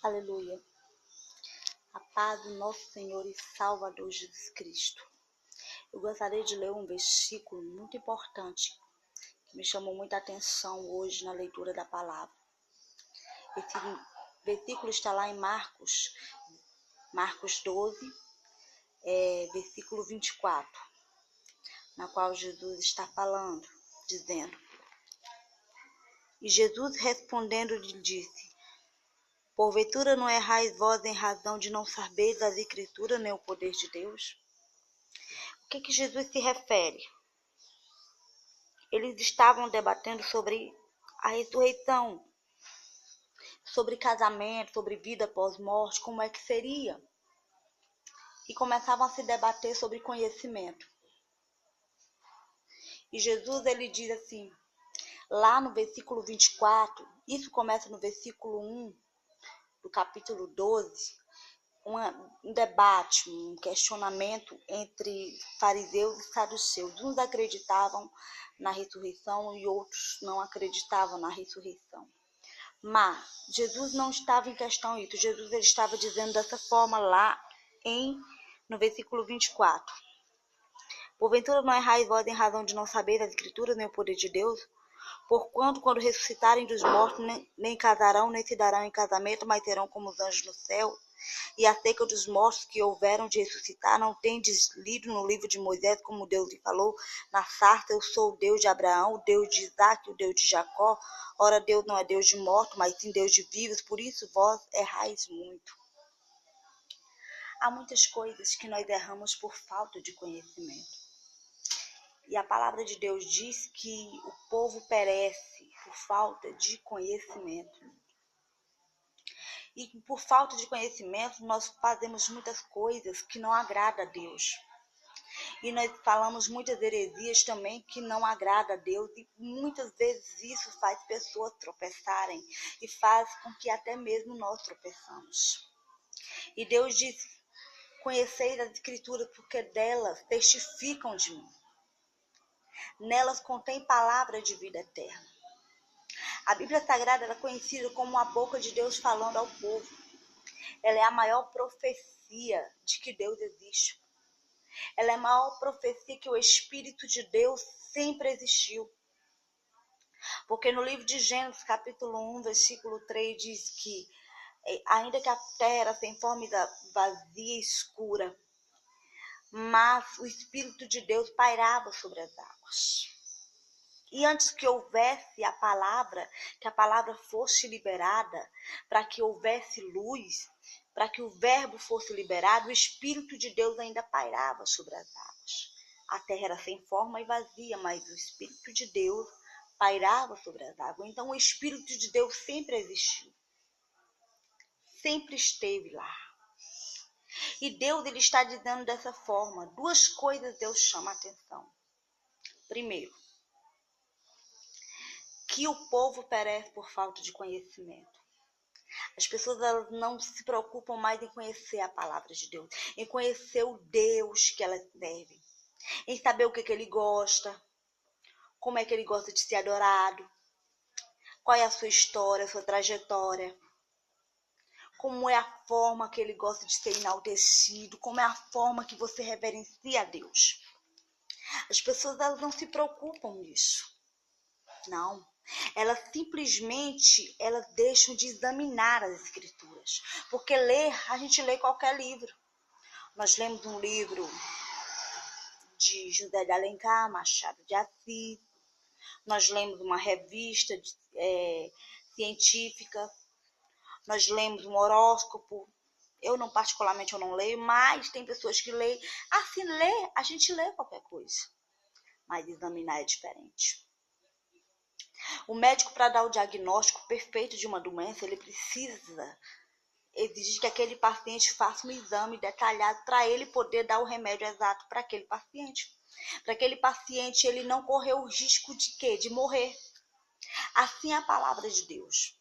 Aleluia. A paz do nosso Senhor e Salvador Jesus Cristo. Eu gostaria de ler um versículo muito importante que me chamou muita atenção hoje na leitura da palavra. Esse versículo está lá em Marcos 12, versículo 24, na qual Jesus está falando, dizendo: E Jesus respondendo lhe disse: Porventura não errais vós em razão de não saberes as Escrituras nem o poder de Deus? O que Jesus se refere? Eles estavam debatendo sobre a ressurreição, sobre casamento, sobre vida após morte, como é que seria. E começavam a se debater sobre conhecimento. E Jesus, ele diz assim, lá no versículo 24, isso começa no versículo 1 do capítulo 12, um debate, um questionamento entre fariseus e saduceus. Uns acreditavam na ressurreição e outros não acreditavam na ressurreição. Mas Jesus não estava em questão isso. Jesus ele estava dizendo dessa forma lá no versículo 24. Porventura não errais vós em razão de não saber as Escrituras nem o poder de Deus? Porquanto, quando ressuscitarem dos mortos, nem casarão, nem se darão em casamento, mas serão como os anjos no céu. E acerca dos mortos que houveram de ressuscitar, não tendes lido no livro de Moisés, como Deus lhe falou, na sarça: eu sou o Deus de Abraão, o Deus de Isaque, o Deus de Jacó. Ora, Deus não é Deus de mortos, mas sim Deus de vivos, por isso vós errais muito. Há muitas coisas que nós erramos por falta de conhecimento. E a palavra de Deus diz que o povo perece por falta de conhecimento. E por falta de conhecimento, nós fazemos muitas coisas que não agradam a Deus. E nós falamos muitas heresias também que não agradam a Deus. E muitas vezes isso faz pessoas tropeçarem. E faz com que até mesmo nós tropeçamos. E Deus diz: conheceis as Escrituras, porque delas testificam de mim. Nelas contém palavra de vida eterna. A Bíblia Sagrada é conhecida como a boca de Deus falando ao povo. Ela é a maior profecia de que Deus existe. Ela é a maior profecia que o Espírito de Deus sempre existiu. Porque no livro de Gênesis, capítulo 1, versículo 3, diz que ainda que a terra era sem forma e vazia e escura, mas o Espírito de Deus pairava sobre as águas. E antes que houvesse a palavra, que a palavra fosse liberada, para que houvesse luz, para que o verbo fosse liberado, o Espírito de Deus ainda pairava sobre as águas. A terra era sem forma e vazia, mas o Espírito de Deus pairava sobre as águas. Então o Espírito de Deus sempre existiu. Sempre esteve lá. E Deus ele está dizendo dessa forma, duas coisas Deus chama a atenção. Primeiro, que o povo perece por falta de conhecimento. As pessoas elas não se preocupam mais em conhecer a palavra de Deus, em conhecer o Deus que elas servem, em saber o que ele gosta, como é que ele gosta de ser adorado, qual é a sua história, a sua trajetória, como é a forma que ele gosta de ser enaltecido, como é a forma que você reverencia a Deus. As pessoas elas não se preocupam nisso. Não. Elas simplesmente deixam de examinar as Escrituras. Porque a gente lê qualquer livro. Nós lemos um livro de José de Alencar, Machado de Assis. Nós lemos uma revista científica. Nós lemos um horóscopo. Eu não, particularmente, eu não leio, mas tem pessoas que leem. Assim, a gente lê qualquer coisa. Mas examinar é diferente. O médico, para dar o diagnóstico perfeito de uma doença, ele precisa exigir que aquele paciente faça um exame detalhado para ele poder dar o remédio exato para aquele paciente. Para aquele paciente ele não correr o risco de quê? De morrer. Assim é a palavra de Deus.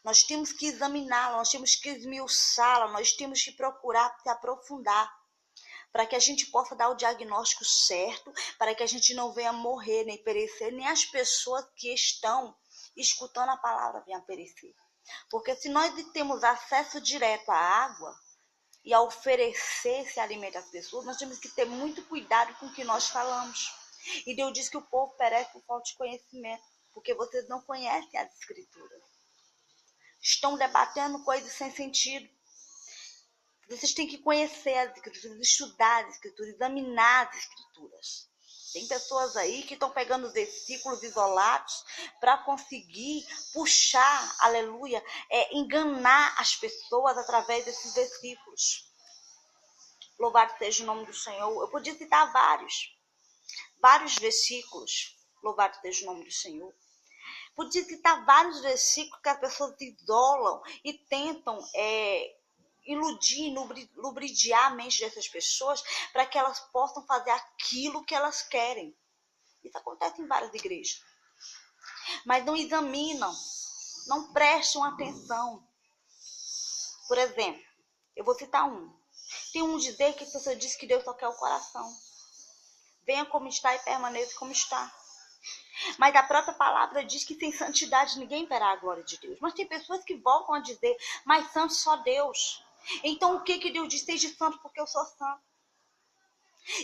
Nós temos que examiná-la, nós temos que esmiuçá-la, nós temos que procurar se aprofundar, para que a gente possa dar o diagnóstico certo, para que a gente não venha morrer, nem perecer, nem as pessoas que estão escutando a palavra venham perecer. Porque se nós temos acesso direto à água e a oferecer esse alimento às pessoas, nós temos que ter muito cuidado com o que nós falamos. E Deus diz que o povo perece por falta de conhecimento, porque vocês não conhecem as Escrituras. Estão debatendo coisas sem sentido. Vocês têm que conhecer as Escrituras, estudar as Escrituras, examinar as Escrituras. Tem pessoas aí que estão pegando os versículos isolados para conseguir puxar, aleluia, enganar as pessoas através desses versículos. Louvado seja o nome do Senhor. Eu podia citar vários versículos. Louvado seja o nome do Senhor. Podia citar vários versículos que as pessoas isolam e tentam iludir, lubridiar a mente dessas pessoas para que elas possam fazer aquilo que elas querem. Isso acontece em várias igrejas. Mas não examinam, não prestam atenção. Por exemplo, eu vou citar um. Tem um dizer que a pessoa diz que Deus só quer o coração. Venha como está e permaneça como está. Mas a própria palavra diz que sem santidade ninguém verá a glória de Deus. Mas tem pessoas que voltam a dizer, mas santo só Deus. Então o que Deus diz? Seja santo porque eu sou santo.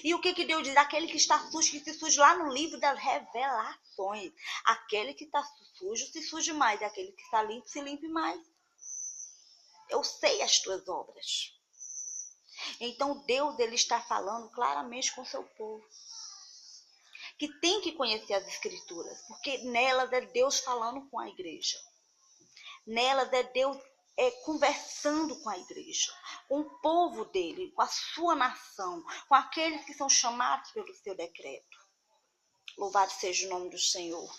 E o que Deus diz? Aquele que está sujo, que se suje lá no livro das revelações. Aquele que está sujo, se suje mais. E aquele que está limpo, se limpe mais. Eu sei as tuas obras. Então Deus, ele está falando claramente com o seu povo. Que tem que conhecer as Escrituras. Porque nelas é Deus falando com a igreja. Nelas é Deus conversando com a igreja, com o povo dele, com a sua nação, com aqueles que são chamados pelo seu decreto. Louvado seja o nome do Senhor.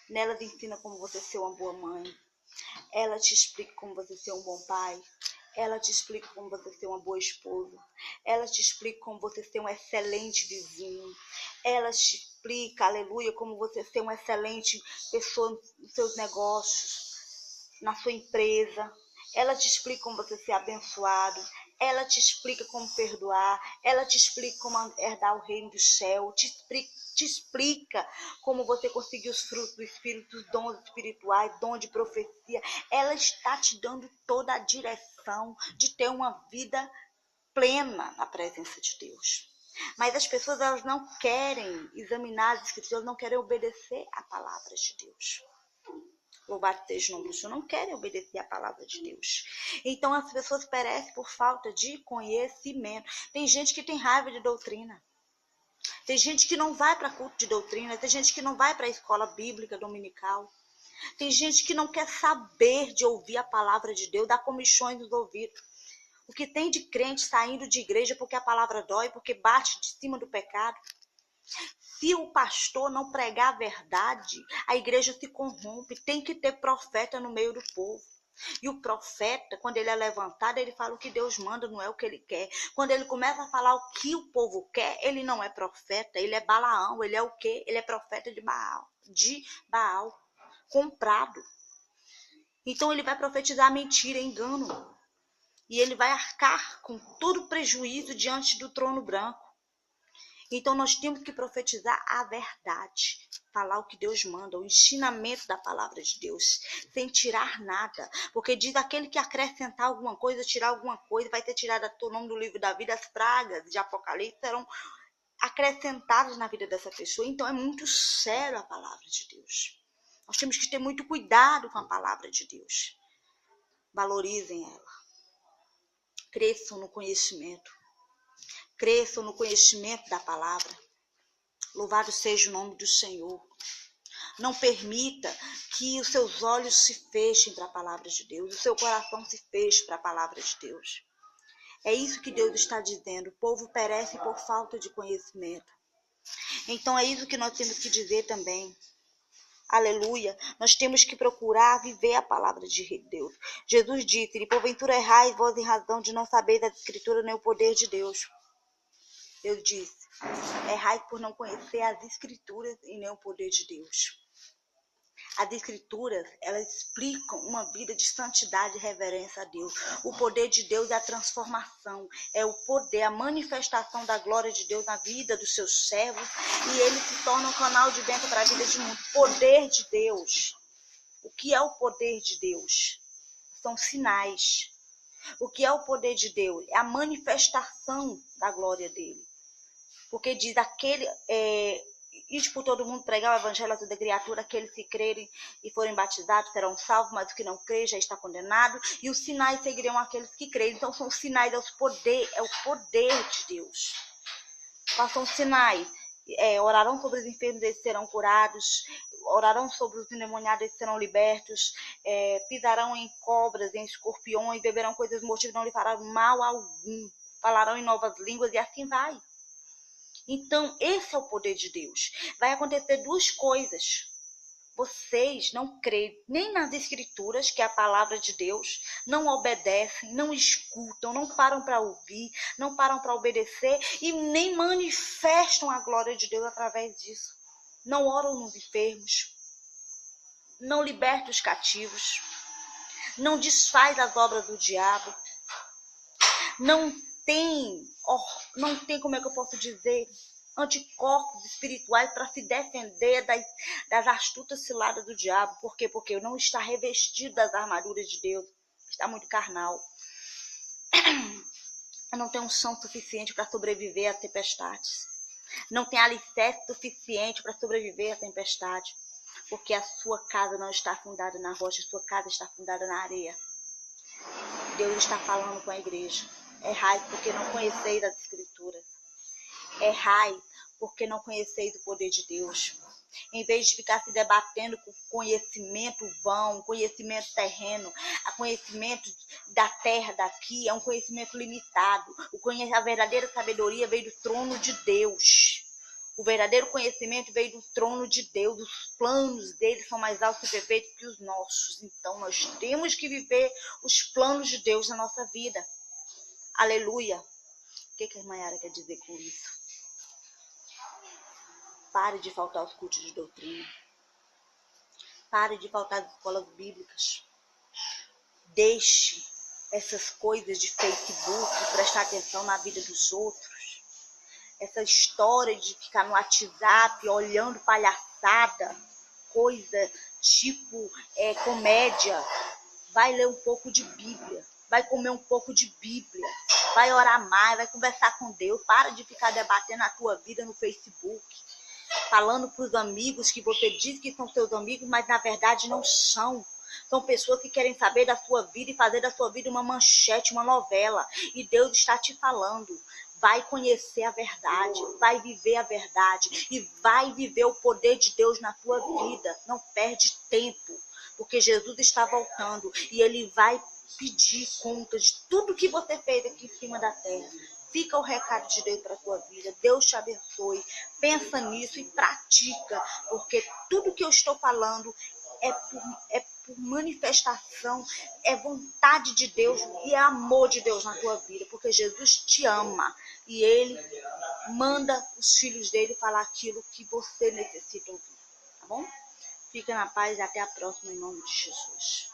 Nelas ensina como você ser uma boa mãe. Ela te explica como você ser um bom pai. Ela te explica como você ser uma boa esposa. Ela te explica como você ser um excelente vizinho. Ela te explica, aleluia, como você ser uma excelente pessoa nos seus negócios, na sua empresa. Ela te explica como você ser abençoado. Ela te explica como perdoar. Ela te explica como herdar o reino do céu. Te explica como você conseguir os frutos do Espírito, os dons espirituais, dom de profecia. Ela está te dando toda a direção de ter uma vida plena na presença de Deus. Mas as pessoas, elas não querem examinar as Escrituras, não querem obedecer a palavra de Deus. Louvado seja o nome do Senhor, não querem obedecer a palavra de Deus. Então as pessoas perecem por falta de conhecimento. Tem gente que tem raiva de doutrina. Tem gente que não vai para culto de doutrina. Tem gente que não vai para a escola bíblica dominical. Tem gente que não quer saber de ouvir a palavra de Deus, dá comichões nos ouvidos. O que tem de crente saindo de igreja porque a palavra dói, porque bate de cima do pecado. Se o pastor não pregar a verdade, a igreja se corrompe. Tem que ter profeta no meio do povo. E o profeta, quando ele é levantado, ele fala o que Deus manda, não é o que ele quer. Quando ele começa a falar o que o povo quer, ele não é profeta, ele é Balaão. Ele é o quê? Ele é profeta de Baal, comprado. Então ele vai profetizar mentira, engano. E ele vai arcar com todo o prejuízo diante do trono branco. Então nós temos que profetizar a verdade, falar o que Deus manda, o ensinamento da palavra de Deus, sem tirar nada. Porque diz aquele que acrescentar alguma coisa, tirar alguma coisa, vai ter tirado o nome do livro da vida, as pragas de Apocalipse serão acrescentadas na vida dessa pessoa. Então é muito sério a palavra de Deus. Nós temos que ter muito cuidado com a palavra de Deus. Valorizem ela. Cresçam no conhecimento. Cresçam no conhecimento da palavra. Louvado seja o nome do Senhor. Não permita que os seus olhos se fechem para a palavra de Deus. O seu coração se feche para a palavra de Deus. É isso que Deus está dizendo. O povo perece por falta de conhecimento. Então é isso que nós temos que dizer também. Aleluia. Nós temos que procurar viver a palavra de Deus. Jesus disse, porventura errais vós em razão de não saber da Escritura nem o poder de Deus. Deus disse, errai por não conhecer as Escrituras e nem o poder de Deus. As Escrituras, elas explicam uma vida de santidade e reverência a Deus. O poder de Deus é a transformação, é o poder, a manifestação da glória de Deus na vida dos seus servos, e ele se torna um canal de bênção para a vida de muitos. Poder de Deus. O O que é o poder de Deus? São sinais. O que é o poder de Deus? É a manifestação da glória dele. Porque diz ide por todo mundo pregar o evangelho a toda criatura, aqueles que crerem e forem batizados serão salvos, mas o que não crê já está condenado, e os sinais seguirão aqueles que crerem. Então são os sinais, é o poder de Deus. Quais são os sinais? Orarão sobre os enfermos, eles serão curados, orarão sobre os endemoniados, eles serão libertos, pisarão em cobras, em escorpiões, beberão coisas mortíferas, não lhe farão mal algum, falarão em novas línguas, e assim vai. Então, esse é o poder de Deus. Vai acontecer duas coisas. Vocês não creem nem nas escrituras, que é a palavra de Deus, não obedecem, não escutam, não param para ouvir, não param para obedecer e nem manifestam a glória de Deus através disso. Não oram nos enfermos, não libertam os cativos, não desfaz as obras do diabo, não tem, como é que eu posso dizer, anticorpos espirituais para se defender das astutas ciladas do diabo. Por quê? Porque não está revestido das armaduras de Deus, está muito carnal. Não tem unção suficiente para sobreviver às tempestades. Não tem alicerce suficiente para sobreviver à tempestade. Porque a sua casa não está fundada na rocha, a sua casa está fundada na areia. Deus está falando com a igreja. Errais porque não conheceis as escrituras. Errais porque não conheceis o poder de Deus. Em vez de ficar se debatendo com conhecimento vão, conhecimento terreno, a conhecimento da terra daqui é um conhecimento limitado. A verdadeira sabedoria veio do trono de Deus. O verdadeiro conhecimento veio do trono de Deus. Os planos dele são mais altos e perfeitos que os nossos. Então nós temos que viver os planos de Deus na nossa vida. Aleluia. O que a irmã Yara quer dizer com isso? Pare de faltar aos cultos de doutrina. Pare de faltar às escolas bíblicas. Deixe essas coisas de Facebook, prestar atenção na vida dos outros. Essa história de ficar no WhatsApp olhando palhaçada, coisa tipo comédia. Vai ler um pouco de Bíblia. Vai comer um pouco de Bíblia. Vai orar mais, vai conversar com Deus. Para de ficar debatendo a tua vida no Facebook. Falando para os amigos que você diz que são seus amigos, mas na verdade não são. São pessoas que querem saber da sua vida e fazer da sua vida uma manchete, uma novela. E Deus está te falando. Vai conhecer a verdade, vai viver a verdade e vai viver o poder de Deus na tua vida. Não perde tempo, porque Jesus está voltando e ele vai pedir conta de tudo que você fez aqui em cima da terra. Fica o recado de Deus para a tua vida. Deus te abençoe. Pensa nisso e pratica, porque tudo que eu estou falando é por manifestação, é vontade de Deus e é amor de Deus na tua vida, porque Jesus te ama e ele manda os filhos dele falar aquilo que você necessita ouvir, tá bom? Fica na paz e até a próxima em nome de Jesus.